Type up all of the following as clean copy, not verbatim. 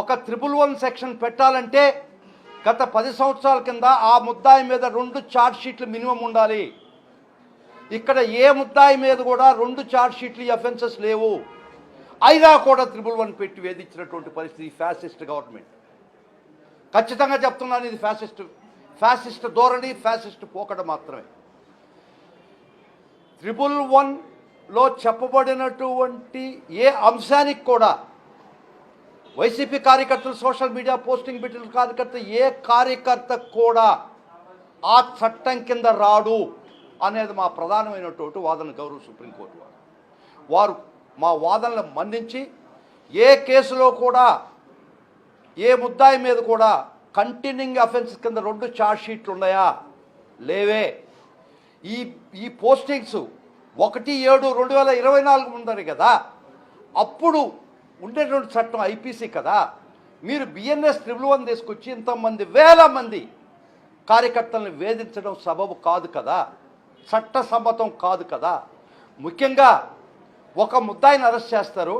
ఒక 111 సెక్షన్ పెట్టాలంటే గత 10 సంవత్సరాల కింద ఆ ముద్దాయి మీద 2 ఛార్జ్ షీట్లు మినిమం ఉండాలి. ఇక్కడ ఏ ముద్దాయి మీద కూడా 2 ఛార్జ్ షీట్లు అఫెన్సెస్ లేవు. అయినా కూడా 111 పెట్టి వేధించినటువంటి పరిస్థితి ఫ్యాసిస్ట్ గవర్నమెంట్. ఖచ్చితంగా చెప్తున్నాను, ఇది ఫ్యాసిస్ట్ ధోరణి, ఫ్యాసిస్ట్ పోకడ మాత్రమే. 111లో చెప్పబడినటువంటి ఏ అంశానికి కూడా వైసీపీ కార్యకర్తలు, సోషల్ మీడియా పోస్టింగ్ పెట్టిన కార్యకర్త ఏ కార్యకర్త కూడా ఆ చట్టం కింద రాడు అనేది మా ప్రధానమైనటువంటి వాదన. గౌరవ సుప్రీంకోర్టు వారు మా వాదనలు మన్నించి ఏ కేసులో కూడా ఏ ముద్దాయి మీద కూడా కంటిన్యూయింగ్ అఫెన్స్ కింద 2 ఛార్జ్ షీట్లు ఉన్నాయా? లేవే. ఈ పోస్టింగ్స్ 1/7/2024 ఉందని కదా, అప్పుడు ఉండేటువంటి చట్టం ఐపీసీ కదా. మీరు బిఎన్ఎస్ 111 తీసుకొచ్చి ఇంతమంది వేల మంది కార్యకర్తలను వేధించడం సబబు కాదు కదా, చట్టసమ్మతం కాదు కదా. ముఖ్యంగా ఒక ముద్దాయిని అరెస్ట్ చేస్తారు,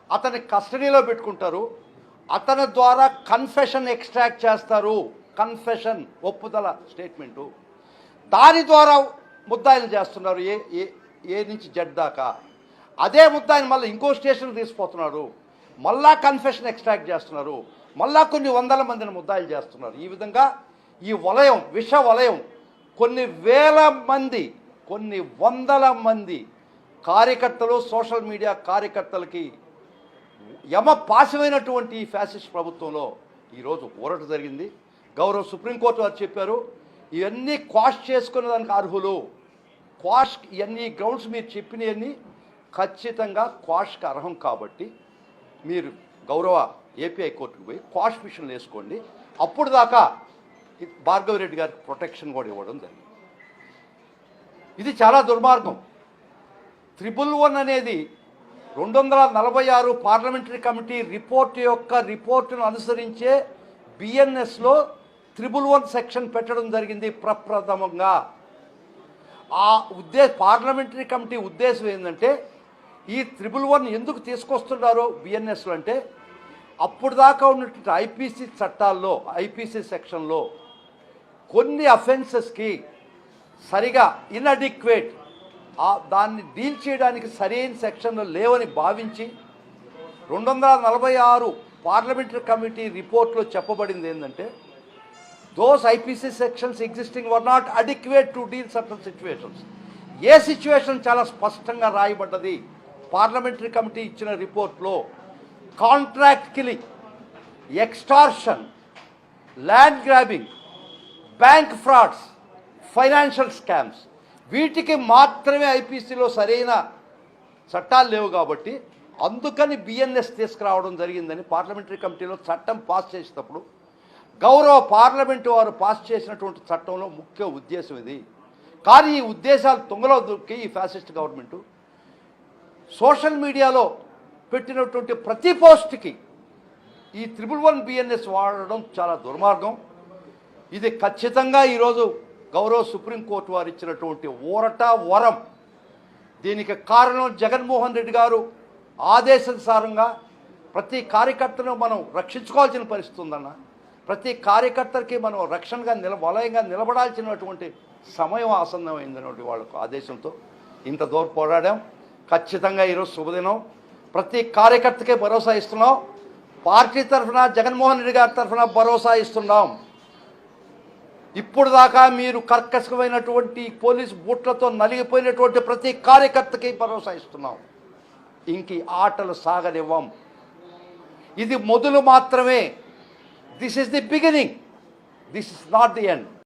అతని కస్టడీలో పెట్టుకుంటారు, అతని ద్వారా కన్ఫెషన్ ఎక్స్ట్రాక్ట్ చేస్తారు. కన్ఫెషన్ ఒప్పుదల స్టేట్మెంటు, దాని ద్వారా ముద్దాయిలు చేస్తున్నారు ఏ నుంచి జడ్ దాకా. అదే ముద్దాయిని మళ్ళీ ఇంకో స్టేషన్కి తీసుకుపోతున్నారు, మళ్ళా కన్ఫెషన్ ఎక్స్ట్రాక్ట్ చేస్తున్నారు, మళ్ళా కొన్ని వందల మందిని ముద్దాయిలు చేస్తున్నారు. ఈ విధంగా ఈ వలయం, విష వలయం, కొన్ని వేల మంది, కొన్ని వందల మంది కార్యకర్తలు, సోషల్ మీడియా కార్యకర్తలకి పాశమైనటువంటి ఈ ఫ్యాసిస్ట్ ప్రభుత్వంలో ఈరోజు పోరాటం జరిగింది. గౌరవ సుప్రీంకోర్టు వారు చెప్పారు, ఇవన్నీ క్వాష్ చేసుకునే దానికి అర్హులు. క్వాష్ ఇవన్నీ గ్రౌండ్స్ మీరు చెప్పినవన్నీ ఖచ్చితంగా క్వాష్కి అర్హం కాబట్టి మీరు గౌరవ ఏపీ హైకోర్టుకు పోయి క్వాష్ మిషన్లు వేసుకోండి. అప్పుడు దాకా భార్గవరెడ్డి గారికి ప్రొటెక్షన్ కూడా ఇవ్వడం జరిగింది. ఇది చాలా దుర్మార్గం. 111 అనేది 246 పార్లమెంటరీ కమిటీ రిపోర్టును అనుసరించే బిఎన్ఎస్లో 111 సెక్షన్ పెట్టడం జరిగింది ప్రప్రథమంగా. ఆ పార్లమెంటరీ కమిటీ ఉద్దేశం ఏంటంటే, ఈ 111 ఎందుకు తీసుకొస్తున్నారో బిఎన్ఎస్లో అంటే, అప్పుడు దాకా ఉన్నటువంటి ఐపీసీ చట్టాల్లో, ఐపీసీ సెక్షన్లో కొన్ని అఫెన్సెస్కి సరిగా ఇన్అడిక్వేట్, దాన్ని డీల్ చేయడానికి సరైన సెక్షన్లు లేవని భావించి 246 పార్లమెంటరీ కమిటీ రిపోర్ట్లో చెప్పబడింది ఏంటంటే, those IPC sections existing were not adequate to deal certain situations. A situation చాలా స్పష్టంగా రాయబడ్డది పార్లమెంటరీ కమిటీ ఇచ్చిన రిపోర్ట్లో. Contract killing, extortion, land grabbing, bank frauds, financial scams, వీటికి మాత్రమే ఐపీసీలో సరైన చట్టాలు లేవు కాబట్టి అందుకని బిఎన్ఎస్ తీసుకురావడం జరిగిందని పార్లమెంటరీ కమిటీలో చట్టం పాస్ చేసేటప్పుడు గౌరవ పార్లమెంటు వారు పాస్ చేసినటువంటి చట్టంలో ముఖ్య ఉద్దేశం ఇది. కానీ ఈ ఉద్దేశాలు తుంగలో దొరికి ఈ ఫ్యాసిస్ట్ గవర్నమెంటు సోషల్ మీడియాలో పెట్టినటువంటి ప్రతి పోస్ట్కి ఈ 111 బిఎన్ఎస్ వాడడం చాలా దుర్మార్గం. ఇది ఖచ్చితంగా ఈరోజు గౌరవ సుప్రీంకోర్టు వారు ఇచ్చినటువంటి ఊరట వరం. దీనికి కారణం జగన్మోహన్ రెడ్డి గారు ఆదేశానుసారంగా ప్రతి కార్యకర్తను మనం రక్షించుకోవాల్సిన పరిస్థితి ఉందన్న. ప్రతి కార్యకర్తకి మనం రక్షణగా వలయంగా నిలబడాల్సినటువంటి సమయం ఆసన్నమైందన్నటువంటి వాళ్ళకు ఆదేశంతో ఇంత దూరం పోరాడాం. ఖచ్చితంగా ఈరోజు శుభదినం. ప్రతి కార్యకర్తకే భరోసా ఇస్తున్నాం. పార్టీ తరఫున, జగన్మోహన్ రెడ్డి గారి తరఫున భరోసా ఇస్తున్నాం. ఇప్పుడు దాకా మీరు కర్కశమైనటువంటి పోలీసు బూట్లతో నలిగిపోయినటువంటి ప్రతి కార్యకర్తకి భరోసా ఇస్తున్నాం. ఇంక ఆటలు సాగనివ్వం. ఇది మొదలు మాత్రమే. This is the beginning. This is not the end.